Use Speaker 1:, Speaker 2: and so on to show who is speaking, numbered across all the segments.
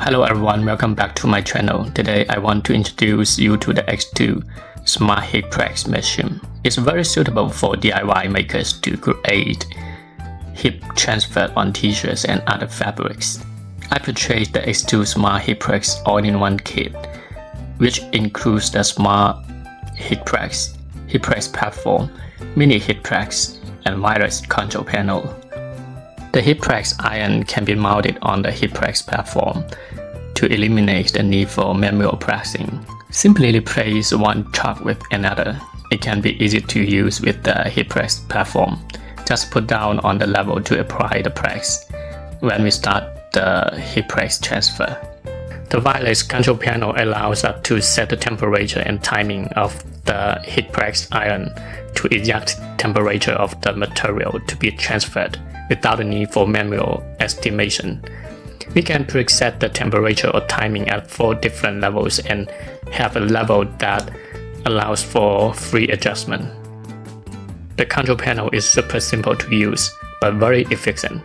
Speaker 1: Hello everyone, welcome back to my channel. Today I want to introduce you to the xTool Smart Heat Press machine. It's very suitable for DIY makers to create heat transfer on t-shirts and other fabrics. I purchased the xTool Smart Heat Press all-in-one kit, which includes the Smart Heat Press platform, mini heat press, and wireless control panel. The heat press iron can be mounted on the heat press platform to eliminate the need for manual pressing. Simply replace one chuck with another. It can be easy to use with the heat press platform. Just put down on the level to apply the press when we start the heat press transfer. The wireless control panel allows us to set the temperature and timing of the heat press iron to exact temperature of the material to be transferred without the need for manual estimation. We can preset the temperature or timing at 4 different levels and have a level that allows for free adjustment. The control panel is super simple to use, but very efficient.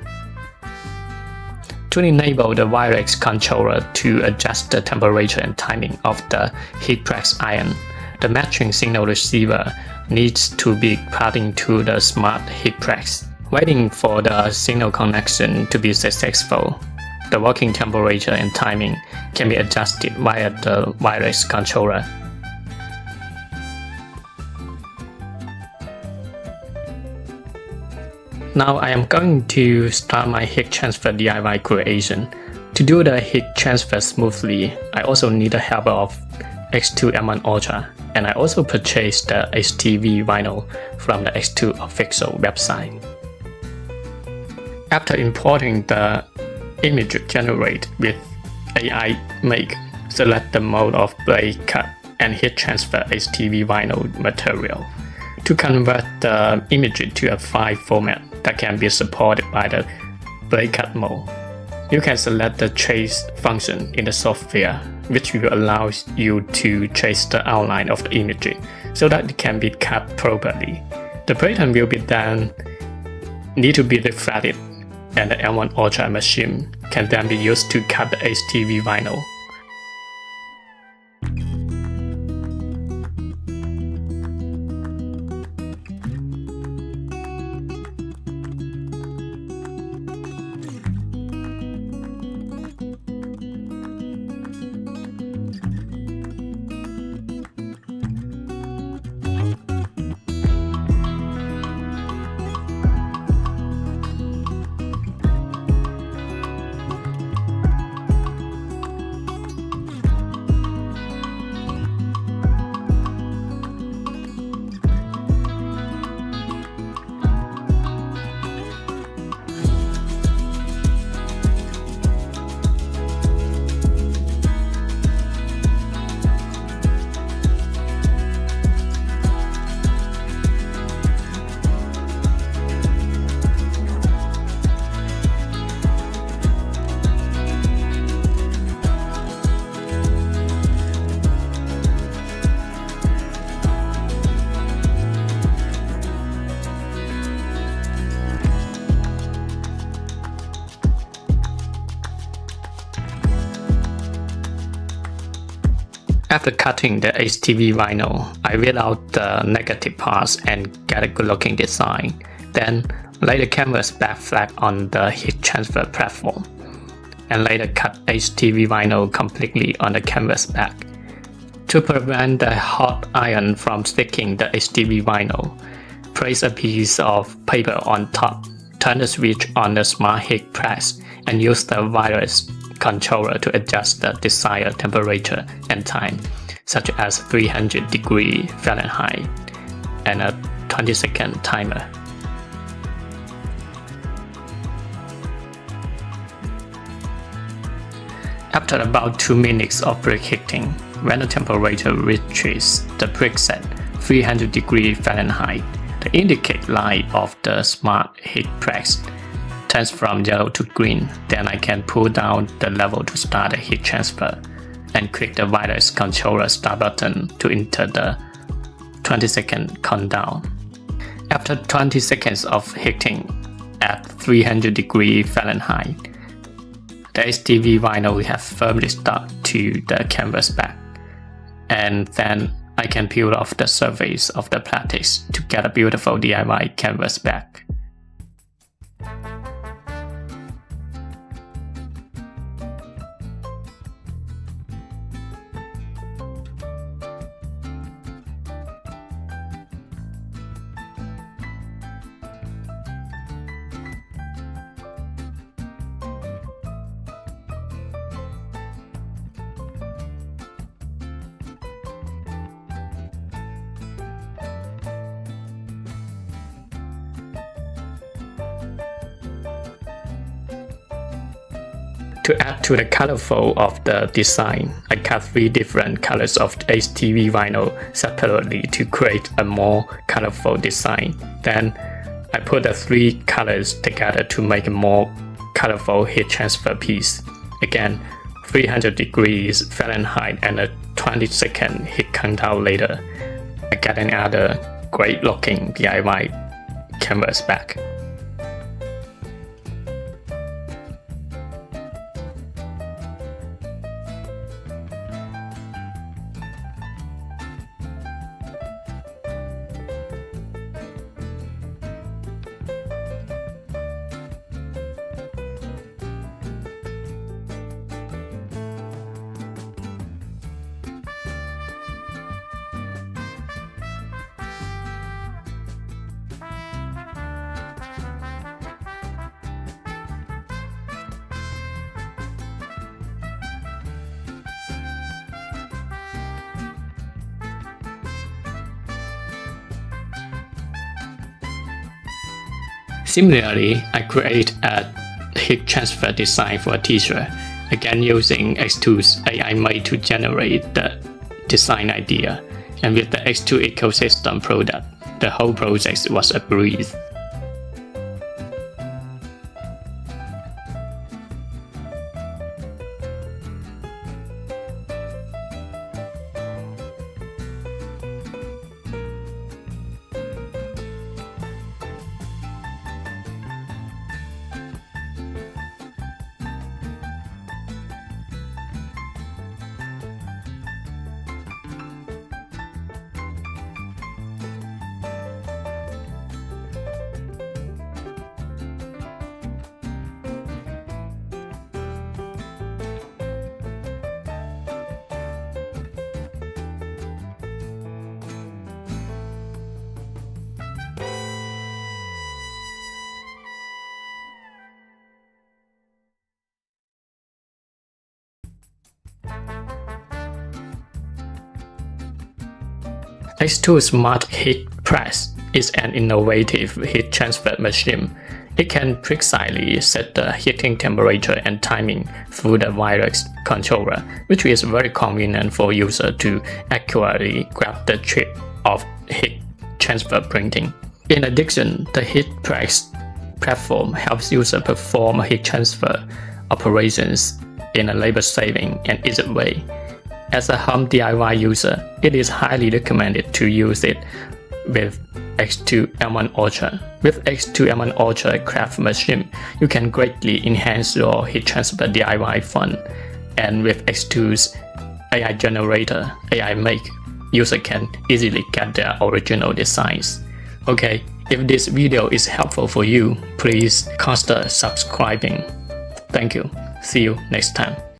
Speaker 1: To enable the wireless controller to adjust the temperature and timing of the heat press iron, the matching signal receiver needs to be plugged into the Smart Heat Press. Waiting for the signal connection to be successful, the working temperature and timing can be adjusted via the wireless controller. Now I am going to start my heat transfer DIY creation. To do the heat transfer smoothly, I also need the help of xTool M1 Ultra, and I also purchased the HTV vinyl from the xTool official website. After importing the image generated with AI Make, select the mode of blade cut and heat transfer HTV vinyl material to convert the image to a file format that can be supported by the blade cut mode. You can select the trace function in the software, which will allow you to trace the outline of the image so that it can be cut properly. The pattern will be then need to be reflected, and the M1 Ultra machine can then be used to cut the HTV vinyl. After cutting the HTV vinyl, I wheel out the negative parts and get a good looking design. Then lay the canvas back flat on the heat transfer platform, and later cut HTV vinyl completely on the canvas back. To prevent the hot iron from sticking the HTV vinyl, place a piece of paper on top, turn the switch on the Smart Heat Press, and use the wireless controller to adjust the desired temperature and time, such as 300 degrees Fahrenheit and a 20-second timer. After about 2 minutes of preheating, when the temperature reaches the preset 300 degrees Fahrenheit, the indicate light of the Smart Heat Press turns from yellow to green. Then I can pull down the level to start the heat transfer. and click the wireless controller start button to enter the 20-second countdown. After 20 seconds of heating at 300 degrees Fahrenheit, the HTV vinyl will have firmly stuck to the canvas back, and then I can peel off the surface of the plastics to get a beautiful DIY canvas back. To add to the colorful of the design, I cut 3 different colors of HTV vinyl separately to create a more colorful design. Then I put the 3 colors together to make a more colorful heat transfer piece. Again, 300 degrees Fahrenheit and a 20-second heat countdown later, I get another great looking DIY canvas back. Similarly, I create a heat transfer design for a t-shirt, again using xTool's AI made to generate the design idea, and with the xTool ecosystem product, the whole project was a breeze. xTool Smart Heat Press is an innovative heat transfer machine. It can precisely set the heating temperature and timing through the wireless controller, which is very convenient for users to accurately grab the chip of heat transfer printing. In addition, the heat press platform helps users perform heat transfer operations in a labor-saving and easy way. As a home DIY user, it is highly recommended to use it with xTool M1 Ultra. With xTool M1 Ultra craft machine, you can greatly enhance your heat transfer DIY fun. And with xTool's AI generator, AI Make, user can easily get their original designs. Okay, if this video is helpful for you, please consider subscribing. Thank you. See you next time.